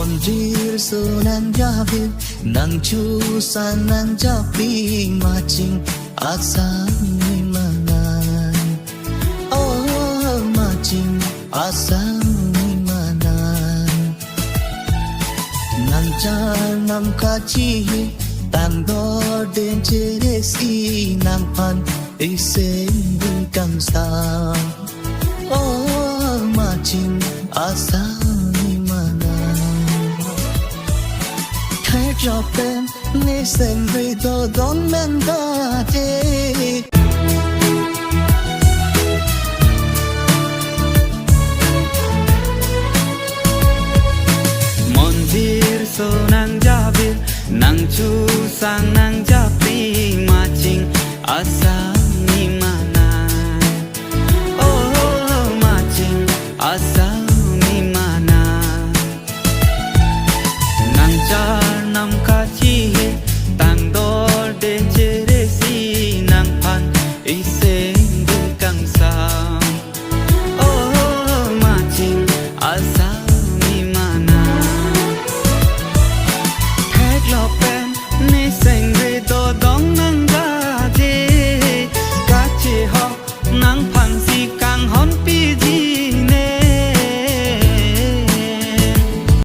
ondir so nan javi nang chu san nan javi macing asami manan oh macing asami manan nan cha nam ka chi tam do den che si nam pan isen cam sa oh macing asami manan khai cho tên ni sen vì tôi đón men ta thế